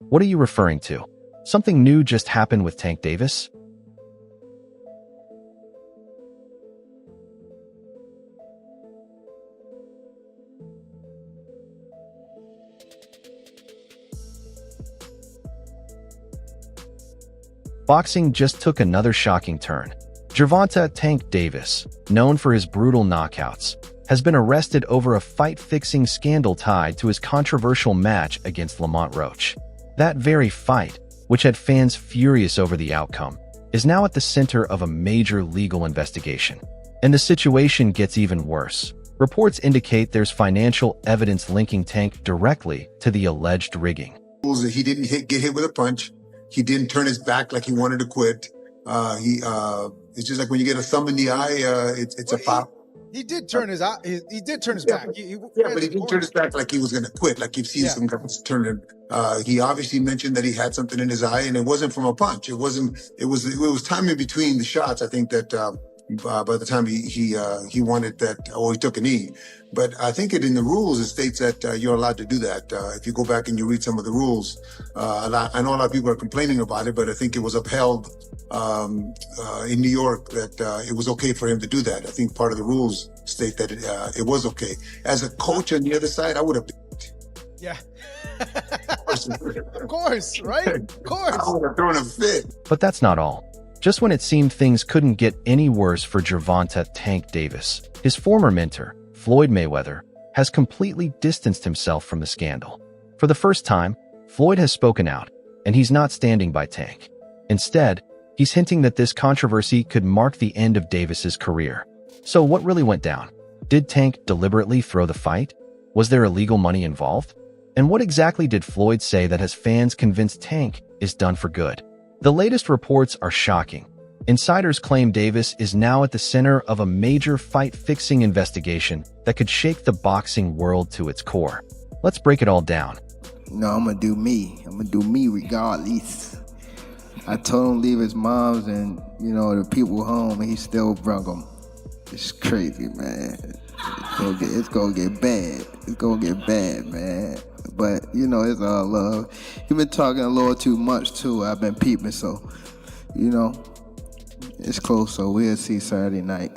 What are you referring to? Something new just happened with Tank Davis? Boxing just took another shocking turn. Gervonta "Tank" Davis, known for his brutal knockouts, has been arrested over a fight-fixing scandal tied to his controversial match against Lamont Roach. That very fight, which had fans furious over the outcome, is now at the center of a major legal investigation. And the situation gets even worse. Reports indicate there's financial evidence linking Tank directly to the alleged rigging. He didn't get hit with a punch. He didn't turn his back like he wanted to quit. It's just like when you get a thumb in the eye, it's a foul. He did turn his eye. He did turn his back. But he didn't turn his back like he was going to quit. Like you've seen some guys turning. He obviously mentioned that he had something in his eye, and it wasn't from a punch. It was time in between the shots. I think that by the time he wanted that, or he took a knee. But I think in the rules, it states that you're allowed to do that. If you go back and you read some of the rules, I know a lot of people are complaining about it, but I think it was upheld in New York that it was okay for him to do that. I think part of the rules state that it was okay. As a coach on the other side, I would have. Yeah. Of course, right? Of course. I would have thrown a fit. But that's not all. Just when it seemed things couldn't get any worse for Gervonta "Tank" Davis, his former mentor, Floyd Mayweather, has completely distanced himself from the scandal. For the first time, Floyd has spoken out, and he's not standing by Tank. Instead, he's hinting that this controversy could mark the end of Davis's career. So what really went down? Did Tank deliberately throw the fight? Was there illegal money involved? And what exactly did Floyd say that has fans convinced Tank is done for good? The latest reports are shocking. Insiders claim Davis is now at the center of a major fight-fixing investigation that could shake the boxing world to its core. Let's break it all down. No, I'm gonna do me. I'm gonna do me regardless. I told him to leave his mom's and, the people home, and he still brung them. It's crazy, man. It's gonna get bad. It's gonna get bad, man. But, it's all love. You've been talking a little too much, too. I've been peeping, so, it's close, so we'll see Saturday night.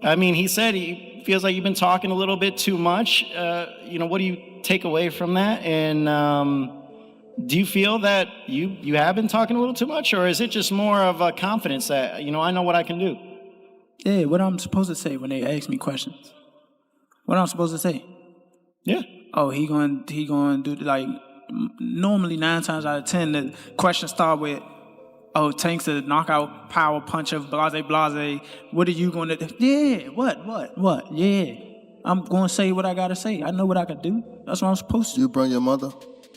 I mean, he said he feels like you've been talking a little bit too much. What do you take away from that? And do you feel that you have been talking a little too much, or is it just more of a confidence that, I know what I can do? Yeah, what I'm supposed to say when they ask me questions. What I'm supposed to say? Yeah. Oh, he going to do, like, normally 9 times out of 10, the questions start with, oh, Tank's a knockout power puncher, blase, blase. What are you going to do? Yeah, what? Yeah. I'm going to say what I got to say. I know what I can do. That's what I'm supposed to. You bring your mother?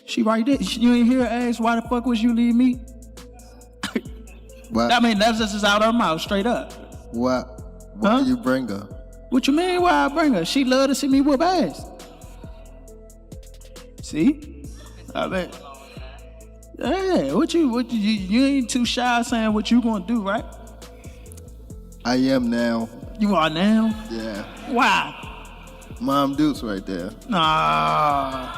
She right there. You ain't hear her ask, why the fuck was you leave me? What? I mean, that's just out her mouth, straight up. What do you bring her? What you mean why I bring her? She love to see me whoop ass. See? I mean, hey, what you ain't too shy saying what you gonna do, right? I am now. You are now? Yeah. Why? Mom Dukes right there. Nah.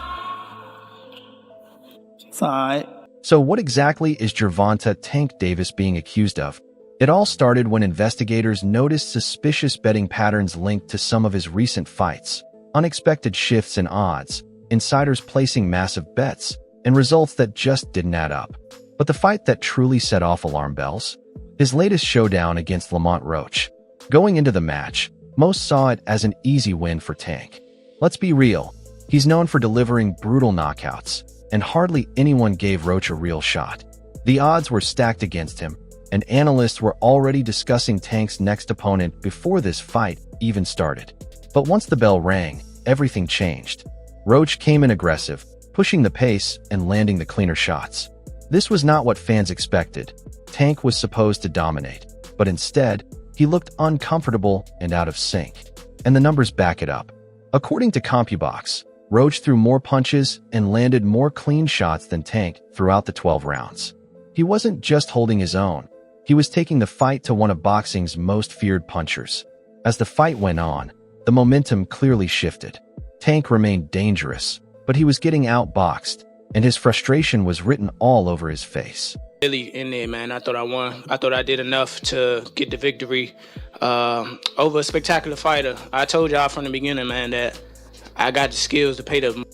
It's all right. So what exactly is Gervonta "Tank" Davis being accused of? It all started when investigators noticed suspicious betting patterns linked to some of his recent fights, unexpected shifts in odds, insiders placing massive bets, and results that just didn't add up. But the fight that truly set off alarm bells? His latest showdown against Lamont Roach. Going into the match, most saw it as an easy win for Tank. Let's be real, he's known for delivering brutal knockouts, and hardly anyone gave Roach a real shot. The odds were stacked against him, and analysts were already discussing Tank's next opponent before this fight even started. But once the bell rang, everything changed. Roach came in aggressive, pushing the pace and landing the cleaner shots. This was not what fans expected. Tank was supposed to dominate, but instead, he looked uncomfortable and out of sync. And the numbers back it up. According to CompuBox, Roach threw more punches and landed more clean shots than Tank throughout the 12 rounds. He wasn't just holding his own. He was taking the fight to one of boxing's most feared punchers. As the fight went on, the momentum clearly shifted. Tank remained dangerous, but he was getting outboxed, and his frustration was written all over his face. Really in there, man. I thought I won. I thought I did enough to get the victory over a spectacular fighter. I told y'all from the beginning, man, that I got the skills to pay the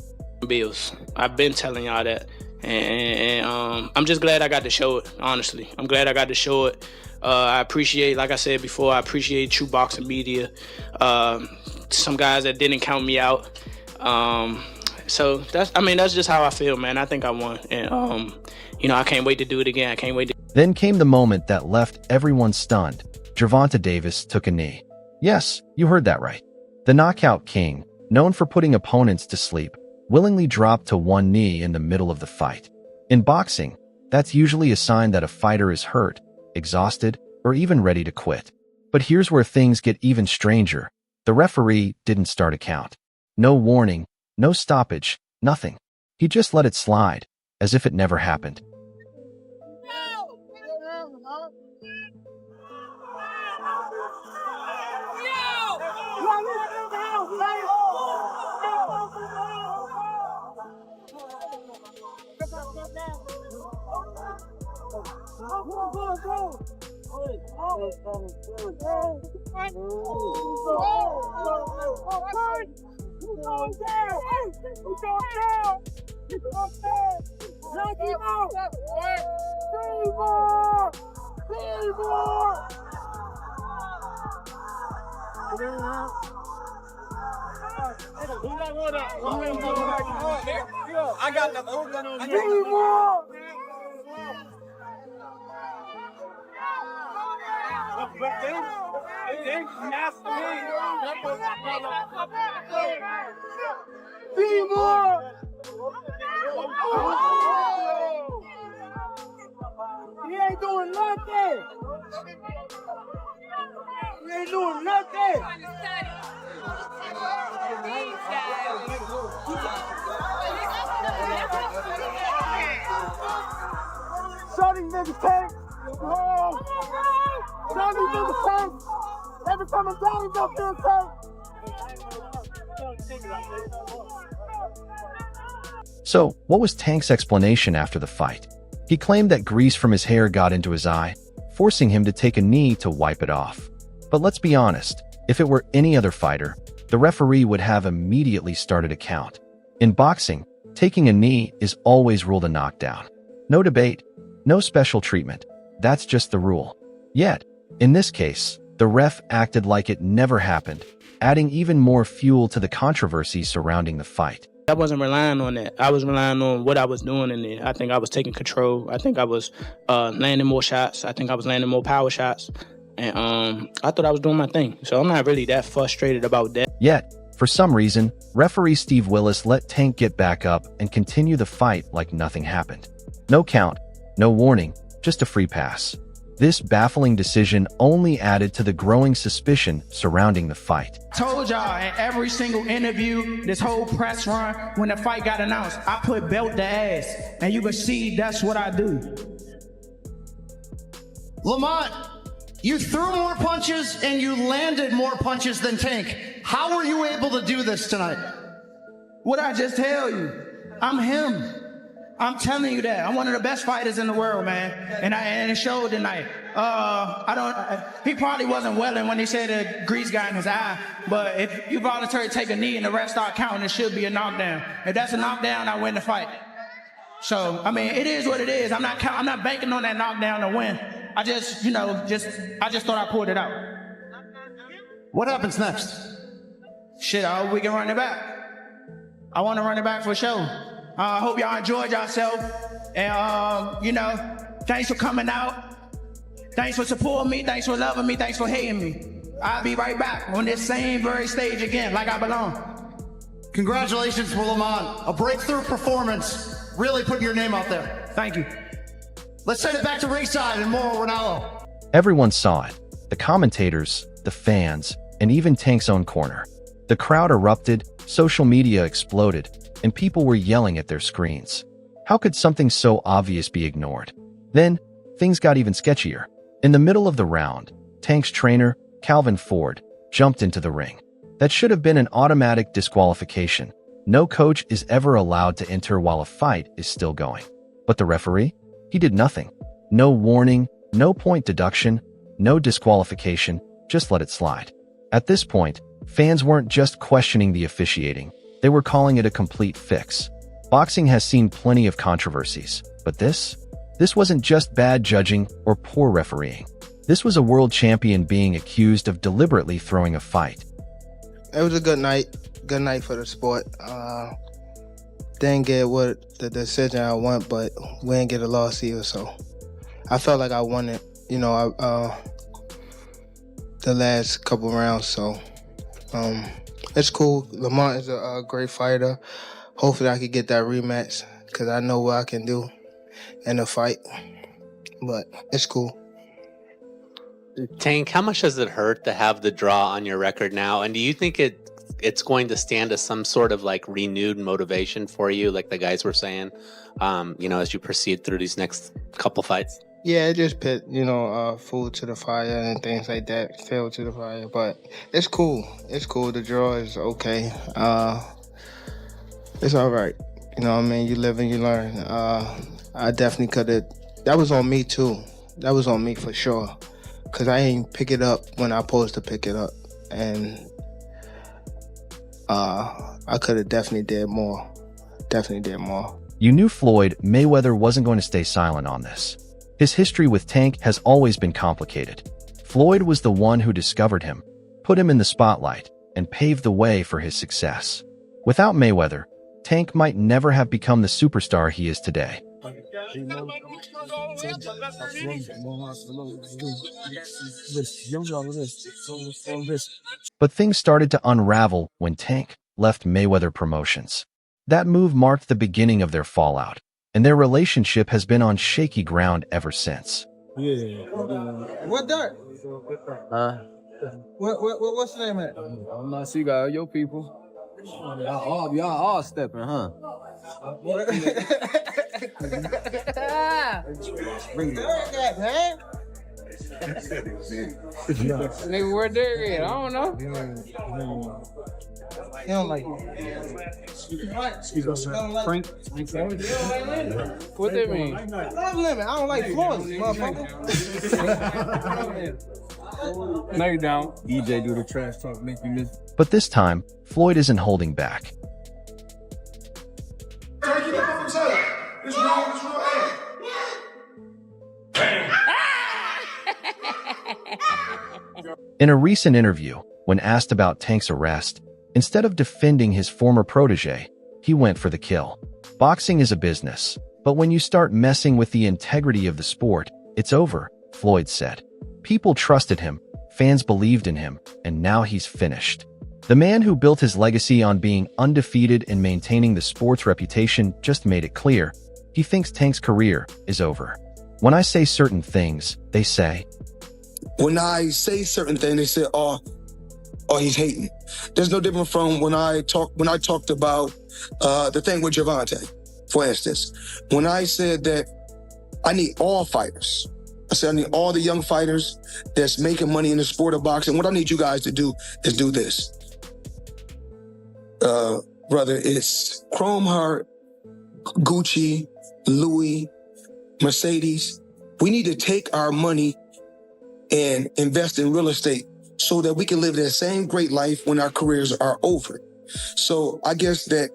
bills. I've been telling y'all that. And I'm just glad I got to show it, honestly. I'm glad I got to show it. I appreciate, like I said before, I appreciate true boxing media. Some guys that didn't count me out. So that's just how I feel, man. I think I won. And, I can't wait to do it again. I can't wait to. Then came the moment that left everyone stunned. Gervonta Davis took a knee. Yes, you heard that right. The knockout king, known for putting opponents to sleep, willingly dropped to one knee in the middle of the fight. In boxing, that's usually a sign that a fighter is hurt, exhausted, or even ready to quit. But here's where things get even stranger. The referee didn't start a count. No warning, no stoppage, nothing. He just let it slide, as if it never happened. I got the he ain't doing nothing. He ain't doing nothing. Show these niggas tank. Show these niggas tank. Every time I'm down, he's up there tank. So, what was Tank's explanation after the fight? He claimed that grease from his hair got into his eye, forcing him to take a knee to wipe it off. But let's be honest, if it were any other fighter, the referee would have immediately started a count. In boxing, taking a knee is always ruled a knockdown. No debate, no special treatment. That's just the rule. Yet, in this case, the ref acted like it never happened, adding even more fuel to the controversy surrounding the fight. I wasn't relying on that. I was relying on what I was doing in there. I think I was taking control. I think I was landing more shots. I think I was landing more power shots. And I thought I was doing my thing. So I'm not really that frustrated about that. Yet, for some reason, referee Steve Willis let Tank get back up and continue the fight like nothing happened. No count, no warning, just a free pass. This baffling decision only added to the growing suspicion surrounding the fight. Told y'all in every single interview, this whole press run, when the fight got announced, I put belt to ass, and you can see that's what I do. Lamont, you threw more punches and you landed more punches than Tank. How were you able to do this tonight? What I just tell you, I'm him. I'm telling you that. I'm one of the best fighters in the world, man. And it showed tonight. He probably wasn't welling when he said the grease got in his eye, but if you voluntarily take a knee and the rest start counting, it should be a knockdown. If that's a knockdown, I win the fight. So, I mean, it is what it is. I'm not banking on that knockdown to win. I just thought I pulled it out. What happens next? Shit, I hope we can run it back. I want to run it back for sure. I hope y'all enjoyed yourself. And, thanks for coming out. Thanks for supporting me. Thanks for loving me. Thanks for hating me. I'll be right back on this same very stage again, like I belong. Congratulations, Lamont. A breakthrough performance. Really putting your name out there. Thank you. Let's send it back to ringside and more Ronaldo. Everyone saw it. The commentators, the fans, and even Tank's own corner. The crowd erupted, social media exploded, and people were yelling at their screens. How could something so obvious be ignored? Then, things got even sketchier. In the middle of the round, Tank's trainer, Calvin Ford, jumped into the ring. That should have been an automatic disqualification. No coach is ever allowed to enter while a fight is still going. But the referee? He did nothing. No warning, no point deduction, no disqualification, just let it slide. At this point, fans weren't just questioning the officiating, they were calling it a complete fix. Boxing has seen plenty of controversies, but this wasn't just bad judging or poor refereeing. This was a world champion being accused of deliberately throwing a fight. It was a good night for the sport. Didn't get what the decision I want, but we didn't get a loss either, so I felt like I won it, the last couple rounds, so it's cool. Lamont is a great fighter. Hopefully I could get that rematch because I know what I can do in a fight, but it's cool. Tank, how much does it hurt to have the draw on your record now? And do you think it's going to stand as some sort of like renewed motivation for you, like the guys were saying, as you proceed through these next couple fights? Yeah, it just put, food to the fire and things like that, fuel to the fire. But it's cool. It's cool. The draw is okay. It's all right. You know what I mean? You live and you learn. I definitely could have. That was on me, too. That was on me for sure. Because I ain't pick it up when I supposed to pick it up. And I could have definitely did more. You knew Floyd Mayweather wasn't going to stay silent on this. His history with Tank has always been complicated. Floyd was the one who discovered him, put him in the spotlight, and paved the way for his success. Without Mayweather, Tank might never have become the superstar he is today. But things started to unravel when Tank left Mayweather Promotions. That move marked the beginning of their fallout, and their relationship has been on shaky ground ever since. What dirt? What's the name of it? I'm not sure you got your people. Y'all all stepping, huh? Bring it, man. Nigga, where Derek at? I don't know. He don't like Frank. What that mean? I love Lemon. I don't like Floyd, motherfucker. No, you don't. EJ do the trash talk, make you miss. But this time, Floyd isn't holding back. In a recent interview, when asked about Tank's arrest, instead of defending his former protege, he went for the kill. Boxing is a business, but when you start messing with the integrity of the sport, it's over, Floyd said. People trusted him, fans believed in him, and now he's finished. The man who built his legacy on being undefeated and maintaining the sport's reputation just made it clear. He thinks Tank's career is over. When I say certain things, they say. When I say certain things, they say, oh, he's hating. There's no different from when I talked about the thing with Gervonta, for instance. When I said that I need all fighters. I said I need all the young fighters that's making money in the sport of boxing. What I need you guys to do is do this. Brother, it's Chrome Heart, Gucci, Louis, Mercedes. We need to take our money and invest in real estate so that we can live that same great life when our careers are over. So I guess that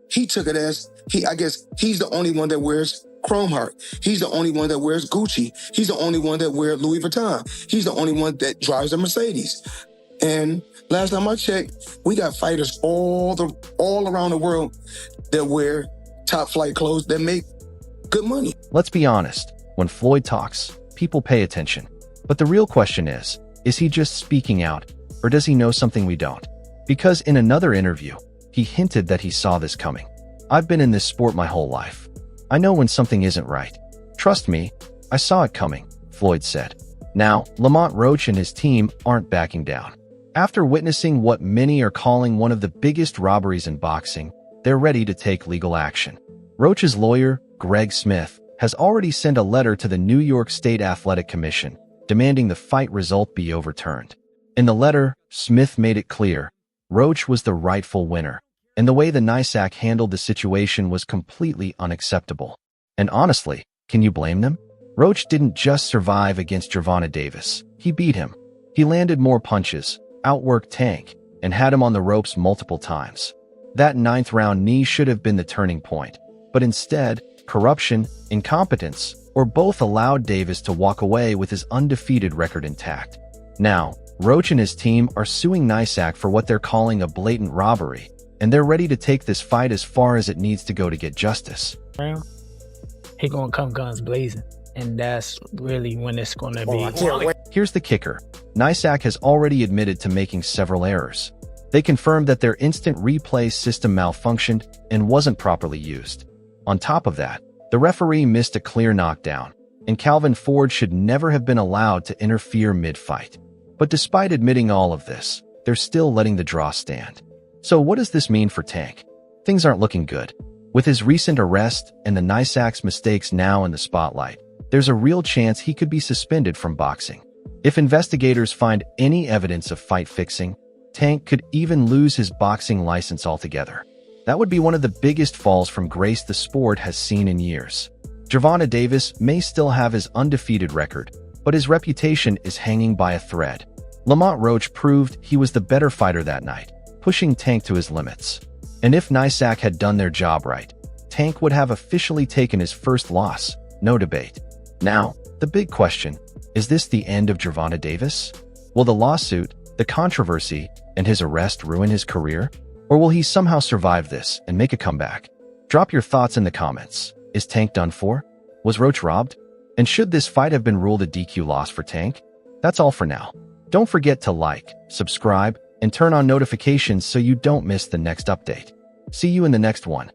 he took it as, I guess he's the only one that wears Chrome Heart. He's the only one that wears Gucci. He's the only one that wears Louis Vuitton. He's the only one that drives a Mercedes. And last time I checked, we got fighters all around the world that wear top flight clothes that make good money. Let's be honest, when Floyd talks, people pay attention. But the real question is he just speaking out, or does he know something we don't? Because in another interview, he hinted that he saw this coming. I've been in this sport my whole life. I know when something isn't right. Trust me, I saw it coming, Floyd said. Now, Lamont Roach and his team aren't backing down. After witnessing what many are calling one of the biggest robberies in boxing, they're ready to take legal action. Roach's lawyer, Greg Smith, has already sent a letter to the New York State Athletic Commission, demanding the fight result be overturned. In the letter, Smith made it clear Roach was the rightful winner, and the way the NYSAC handled the situation was completely unacceptable. And honestly, can you blame them? Roach didn't just survive against Gervonta Davis. He beat him. He landed more punches, outworked Tank, and had him on the ropes multiple times. That 9th round knee should have been the turning point, but instead, corruption, incompetence, or both allowed Davis to walk away with his undefeated record intact. Now, Roach and his team are suing NYSAC for what they're calling a blatant robbery, and they're ready to take this fight as far as it needs to go to get justice. He gonna come guns blazing, and that's really when it's gonna be. Here's the kicker. NYSAC has already admitted to making several errors. They confirmed that their instant replay system malfunctioned and wasn't properly used. On top of that, the referee missed a clear knockdown, and Calvin Ford should never have been allowed to interfere mid-fight. But despite admitting all of this, they're still letting the draw stand. So what does this mean for Tank? Things aren't looking good. With his recent arrest and the NYSAC's mistakes now in the spotlight, there's a real chance he could be suspended from boxing. If investigators find any evidence of fight fixing, Tank could even lose his boxing license altogether. That would be one of the biggest falls from grace the sport has seen in years. Gervonta Davis may still have his undefeated record, but his reputation is hanging by a thread. Lamont Roach proved he was the better fighter that night, pushing Tank to his limits. And if NYSAC had done their job right, Tank would have officially taken his first loss, no debate. Now, the big question, is this the end of Gervonta Davis? Will the lawsuit, the controversy, and his arrest ruin his career? Or will he somehow survive this and make a comeback? Drop your thoughts in the comments. Is Tank done for? Was Roach robbed? And should this fight have been ruled a DQ loss for Tank? That's all for now. Don't forget to like, subscribe, and turn on notifications so you don't miss the next update. See you in the next one.